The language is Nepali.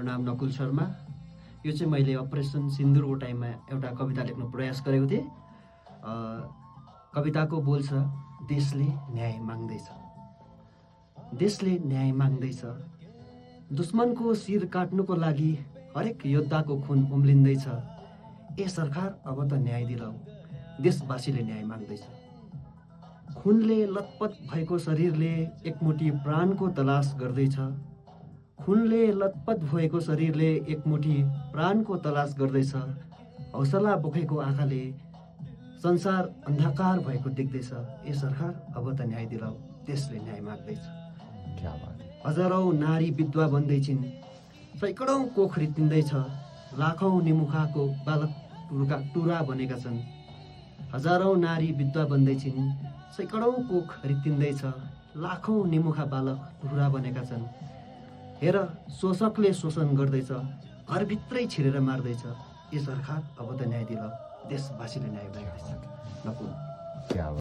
नाम नकुल शर्मा। यो चाहिँ मैले अपरेसन सिन्दुरको टाइममा एउटा कविता लेख्न प्रयास गरेको थिएँ। कविताको बोल छ, देशले न्याय माग्दैछ, देशले न्याय माग्दैछ, दुश्मनको शिर काट्नुको लागि हरेक योद्धाको खून उम्लिँदैछ। ए सरकार अब त न्याय दिलाऊ, देशवासीले न्याय माग्दैछ। खुनले लतपत भएको शरीरले एकमुठी प्राणको तलास गर्दैछ, खुनले लतपत भएको शरीरले एकमुठी प्राणको तलास गर्दैछ। हौसला बोकेको आँखाले संसार अन्धकार भएको देख्दैछ। ए सरकार अब त न्याय दिलाऊ, देशले न्याय माग्दैछ। क्या बात है। हजारौं नारी विधवा बन्दैछिन्, सैकडौं कोख रित्तिँदैछ, लाखौं निमुखाको बालक टुरा बनेका छन्। हजारौं नारी विधवा बन्दैछिन्, सैकडौं कोख रित्तिँदैछ, लाखौं निमुखा बालक टुरा बनेका छन्। हेर शोषकले शोषण गर्दैछ, घरभित्रै छिरेर मार्दैछ। ए सरकार अब त न्याय दिलाऊ, देशवासीले न्याय माग्दैछ। नकुल। क्या